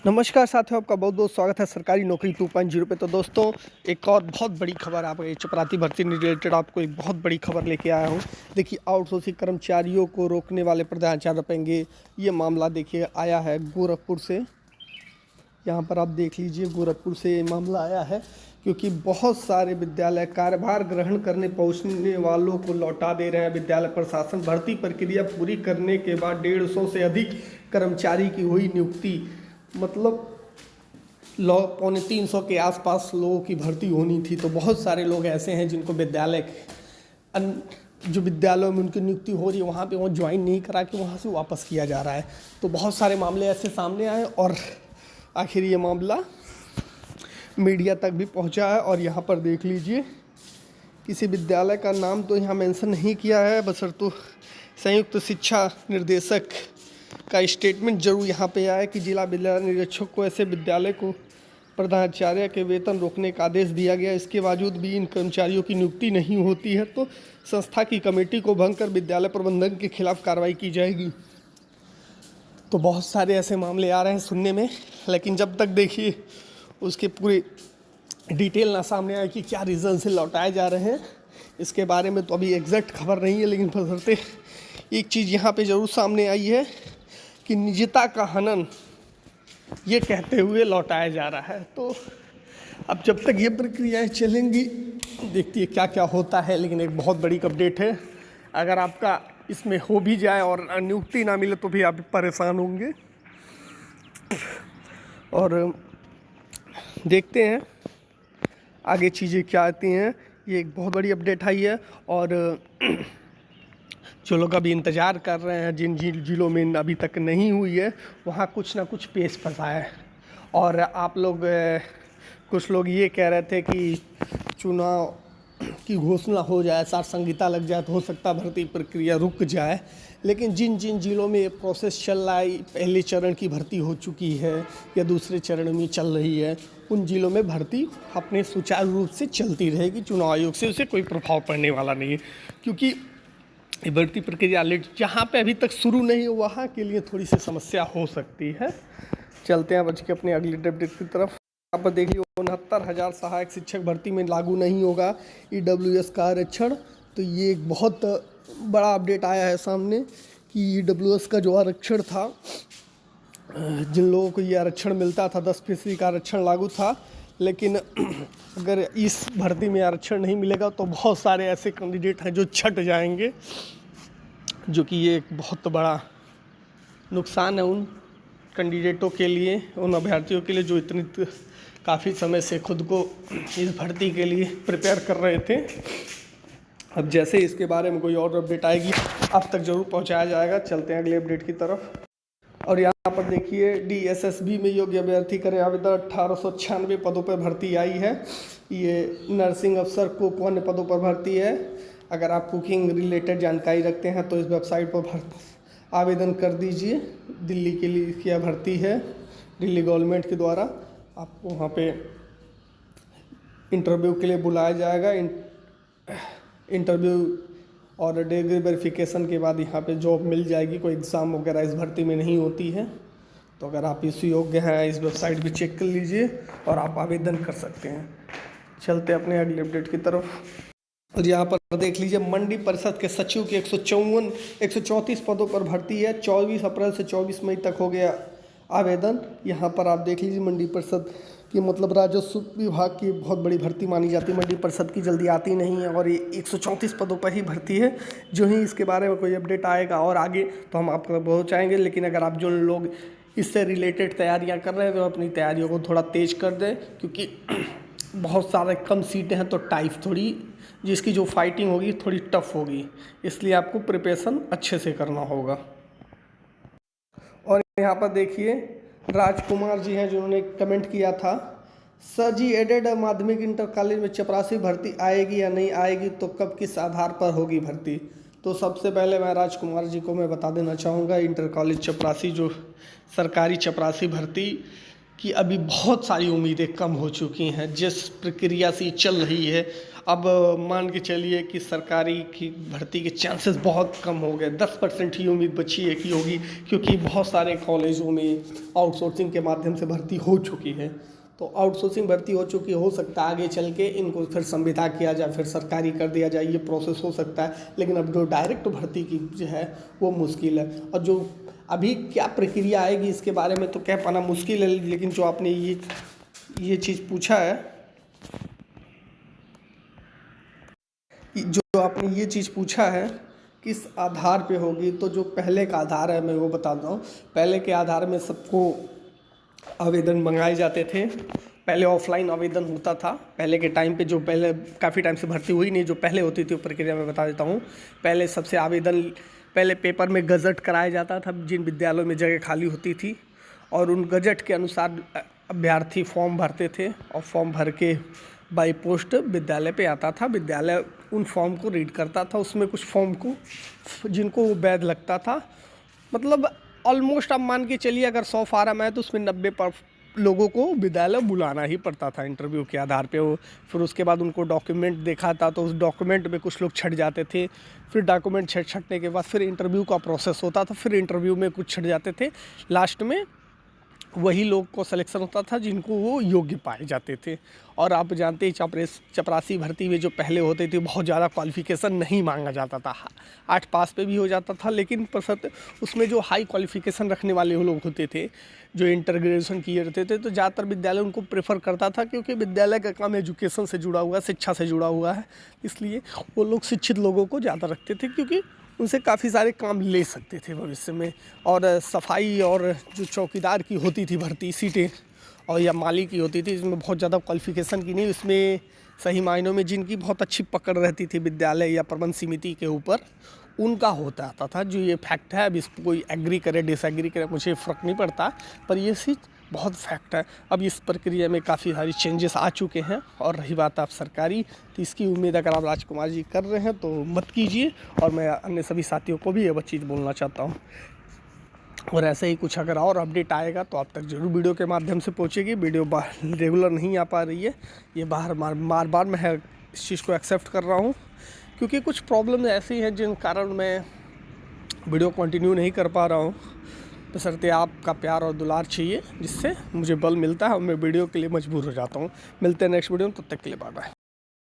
नमस्कार साथियों, आपका बहुत बहुत स्वागत है सरकारी नौकरी 2.0 पे। तो दोस्तों, एक और बहुत बड़ी खबर आप चपरासी भर्ती रिलेटेड आपको एक बहुत बड़ी खबर लेके आया हूँ। देखिए, आउटसोर्सिंग कर्मचारियों को रोकने वाले प्रधानाचार्य रुकेंगे। ये मामला देखिए आया है गोरखपुर से। यहाँ पर आप देख लीजिए, गोरखपुर से ये मामला आया है क्योंकि बहुत सारे विद्यालय कार्यभार ग्रहण करने पहुँचने वालों को लौटा दे रहे हैं। विद्यालय प्रशासन भर्ती प्रक्रिया पूरी करने के बाद 150 से अधिक कर्मचारी की हुई नियुक्ति। मतलब 350 के आसपास लोगों की भर्ती होनी थी। तो बहुत सारे लोग ऐसे हैं जिनको जो विद्यालयों में उनकी नियुक्ति हो रही है वहाँ पे वो ज्वाइन नहीं करा के वहाँ से वापस किया जा रहा है। तो बहुत सारे मामले ऐसे सामने आए और आखिर ये मामला मीडिया तक भी पहुँचा है। और यहाँ पर देख लीजिए, किसी विद्यालय का नाम तो यहाँ मेंशन नहीं किया है, बशर्ते संयुक्त शिक्षा निर्देशक का स्टेटमेंट जरूर यहाँ पे आया कि जिला विद्यालय निरीक्षक को ऐसे विद्यालय को प्रधानाचार्य के वेतन रोकने का आदेश दिया गया। इसके बावजूद भी इन कर्मचारियों की नियुक्ति नहीं होती है तो संस्था की कमेटी को भंग कर विद्यालय प्रबंधन के खिलाफ कार्रवाई की जाएगी। तो बहुत सारे ऐसे मामले आ रहे हैं सुनने में, लेकिन जब तक देखिए उसके पूरे डिटेल ना सामने आए कि क्या रीज़न से लौटाए जा रहे हैं, इसके बारे में तो अभी एग्जैक्ट खबर नहीं है। लेकिन बशर्ते एक चीज़ यहाँ पे ज़रूर सामने आई है कि निजता का हनन ये कहते हुए लौटाया जा रहा है। तो अब जब तक ये प्रक्रियाएं चलेंगी, देखती है क्या क्या होता है। लेकिन एक बहुत बड़ी अपडेट है, अगर आपका इसमें हो भी जाए और नियुक्ति ना मिले तो भी आप परेशान होंगे। और देखते हैं आगे चीज़ें क्या आती हैं। ये एक बहुत बड़ी अपडेट आई है और जो लोग अभी इंतज़ार कर रहे हैं, जिन जिलों में अभी तक नहीं हुई है, वहाँ कुछ ना कुछ पेश फंसा है। और आप लोग कुछ लोग ये कह रहे थे कि चुनाव की घोषणा हो जाए, आचार संहिता लग जाए तो हो सकता भर्ती प्रक्रिया रुक जाए। लेकिन जिन जिन जिलों में ये प्रोसेस चल रहा है, पहले चरण की भर्ती हो चुकी है या दूसरे चरण में चल रही है, उन जिलों में भर्ती अपने सुचारू रूप से चलती रहेगी। चुनाव आयोग से उसे कोई प्रभाव पड़ने वाला नहीं है, क्योंकि ये भर्ती प्रक्रिया जहाँ पे अभी तक शुरू नहीं हुआ वहाँ के लिए थोड़ी सी समस्या हो सकती है। चलते हैं बच के अपने अगली अपडेट की तरफ। यहाँ पर देखिए, 69,000 सहायक शिक्षक भर्ती में लागू नहीं होगा EWS का आरक्षण। तो ये एक बहुत बड़ा अपडेट आया है सामने कि EWS का जो आरक्षण था, जिन लोगों को ये आरक्षण मिलता था 10% का आरक्षण लागू था। लेकिन अगर इस भर्ती में आरक्षण नहीं मिलेगा तो बहुत सारे ऐसे कैंडिडेट हैं जो छट जाएंगे, जो कि ये एक बहुत बड़ा नुकसान है उन कैंडिडेटों के लिए, उन अभ्यर्थियों के लिए जो इतनी काफ़ी समय से खुद को इस भर्ती के लिए प्रिपेयर कर रहे थे। अब जैसे इसके बारे में कोई और अपडेट आएगी आप तक ज़रूर पहुंचाया जाएगा। चलते हैं अगले अपडेट की तरफ। और यहाँ पर देखिए, DSSB में योग्य अभ्यर्थी करें आवेदन। 1896 पदों पर भर्ती आई है। ये नर्सिंग अफसर कुक अन्य पदों पर भर्ती है। अगर आप कुकिंग रिलेटेड जानकारी रखते हैं तो इस वेबसाइट पर आवेदन कर दीजिए। दिल्ली के लिए क्या भर्ती है, दिल्ली गवर्नमेंट के द्वारा आपको वहाँ पे इंटरव्यू के लिए बुलाया जाएगा। इंटरव्यू और डिग्री वेरिफिकेशन के बाद यहाँ पे जॉब मिल जाएगी। कोई एग्ज़ाम वगैरह इस भर्ती में नहीं होती है। तो अगर आप इस योग्य हैं, इस वेबसाइट पे चेक कर लीजिए और आप आवेदन कर सकते हैं। चलते अपने अगले अपडेट की तरफ। और यहाँ पर देख लीजिए, मंडी परिषद के सचिव के 134 पदों पर भर्ती है। 24 अप्रैल से 24 मई तक हो गया आवेदन। यहाँ पर आप देख लीजिए, मंडी परिषद की मतलब राजस्व विभाग की बहुत बड़ी भर्ती मानी जाती है। मंडी परिषद की जल्दी आती नहीं है और ये 134 पदों पर ही भर्ती है। जो ही इसके बारे में कोई अपडेट आएगा और आगे तो हम आप तक पहुँचाएँगे। लेकिन अगर आप जो लोग इससे रिलेटेड तैयारियाँ कर रहे हैं तो अपनी तैयारियों को थोड़ा तेज़ कर दें, क्योंकि बहुत सारे कम सीटें हैं तो टाइप थोड़ी जिसकी जो फाइटिंग होगी थोड़ी टफ होगी, इसलिए आपको प्रिपरेशन अच्छे से करना होगा। और यहाँ पर देखिए, राजकुमार जी हैं जिन्होंने कमेंट किया था, सर जी एडेड माध्यमिक इंटर कॉलेज में चपरासी भर्ती आएगी या नहीं आएगी, तो कब किस आधार पर होगी भर्ती। तो सबसे पहले मैं राजकुमार जी को मैं बता देना चाहूँगा, इंटर कॉलेज चपरासी जो सरकारी चपरासी भर्ती कि अभी बहुत सारी उम्मीदें कम हो चुकी हैं जिस प्रक्रिया से ये चल रही है। अब मान के चलिए कि सरकारी की भर्ती के चांसेस बहुत कम हो गए, 10% ही उम्मीद बची है कि होगी, क्योंकि बहुत सारे कॉलेजों में आउटसोर्सिंग के माध्यम से भर्ती हो चुकी है। तो आउटसोर्सिंग भर्ती हो चुकी, हो सकता है आगे चल के इनको फिर संविदा किया जाए, फिर सरकारी कर दिया जाए, ये प्रोसेस हो सकता है। लेकिन अब जो डायरेक्ट भर्ती की जो है वो मुश्किल है, और जो अभी क्या प्रक्रिया आएगी इसके बारे में तो कह पाना मुश्किल है। लेकिन जो आपने ये चीज़ पूछा है, जो आपने ये चीज़ पूछा है किस आधार पे होगी, तो जो पहले का आधार है मैं वो बताता हूँ। पहले के आधार में सबको आवेदन मंगाए जाते थे, पहले ऑफलाइन आवेदन होता था। पहले के टाइम पे जो पहले काफ़ी टाइम से भर्ती हुई नहीं, जो पहले होती थी वो प्रक्रिया मैं बता देता हूँ। पहले सबसे आवेदन पहले पेपर में गज़ट कराया जाता था जिन विद्यालयों में जगह खाली होती थी, और उन गज़ट के अनुसार अभ्यर्थी फॉर्म भरते थे, और फॉर्म भर के बाई पोस्ट विद्यालय पे आता था। विद्यालय उन फॉर्म को रीड करता था, उसमें कुछ फॉर्म को जिनको वो वैध लगता था, मतलब ऑलमोस्ट आप मान के चलिए अगर 100 फार्म है तो उसमें 90 लोगों को विद्यालय बुलाना ही पड़ता था इंटरव्यू के आधार पे। वो फिर उसके बाद उनको डॉक्यूमेंट देखा था, तो उस डॉक्यूमेंट में कुछ लोग छट जाते थे, फिर डॉक्यूमेंट छटने के बाद फिर इंटरव्यू का प्रोसेस होता था, फिर इंटरव्यू में कुछ छट जाते थे, लास्ट में वही लोग को सिलेक्शन होता था जिनको वो योग्य पाए जाते थे। और आप जानते ही चपरासी भर्ती में जो पहले होते थे बहुत ज़्यादा क्वालिफ़िकेशन नहीं मांगा जाता था, 8 पास पे भी हो जाता था, लेकिन उसमें जो हाई क्वालिफ़िकेशन रखने वाले वो लोग होते थे जो इंटर ग्रेजुएशन किए रहते थे, तो ज़्यादातर विद्यालय उनको प्रेफर करता था, क्योंकि विद्यालय का काम एजुकेशन से जुड़ा हुआ है, शिक्षा से जुड़ा हुआ है, इसलिए वो लोग शिक्षित लोगों को ज़्यादा रखते थे, क्योंकि उनसे काफ़ी सारे काम ले सकते थे भविष्य में। और सफाई और जो चौकीदार की होती थी भर्ती सीटें, और या माली की होती थी, इसमें बहुत ज़्यादा क्वालिफ़िकेशन की नहीं, इसमें सही मायनों में जिनकी बहुत अच्छी पकड़ रहती थी विद्यालय या प्रबंध समिति के ऊपर, उनका होता आता था। जो ये फैक्ट है, अब इस पर कोई एग्री करे डिसएग्री करे मुझे फ़र्क नहीं पड़ता, पर ये चीज़ बहुत फैक्ट है। अब इस प्रक्रिया में काफ़ी सारी चेंजेस आ चुके हैं। और रही बात आप सरकारी, तो इसकी उम्मीद अगर आप राजकुमार जी कर रहे हैं तो मत कीजिए, और मैं अन्य सभी साथियों को भी ये चीज़ बोलना चाहता हूँ। और ऐसे ही कुछ अगर और अपडेट आएगा तो आप तक ज़रूर वीडियो के माध्यम से पहुँचेगी। वीडियो रेगुलर नहीं आ पा रही है, ये बार बार मैं इस चीज़ को एक्सेप्ट कर रहा हूँ, क्योंकि कुछ प्रॉब्लम ऐसी हैं जिन कारण मैं वीडियो कंटिन्यू नहीं कर पा रहा हूँ। बशर्ते आपका प्यार और दुलार चाहिए, जिससे मुझे बल मिलता है और मैं वीडियो के लिए मजबूर हो जाता हूँ। मिलते हैं नेक्स्ट वीडियो में, तब तक के लिए बाय बाय।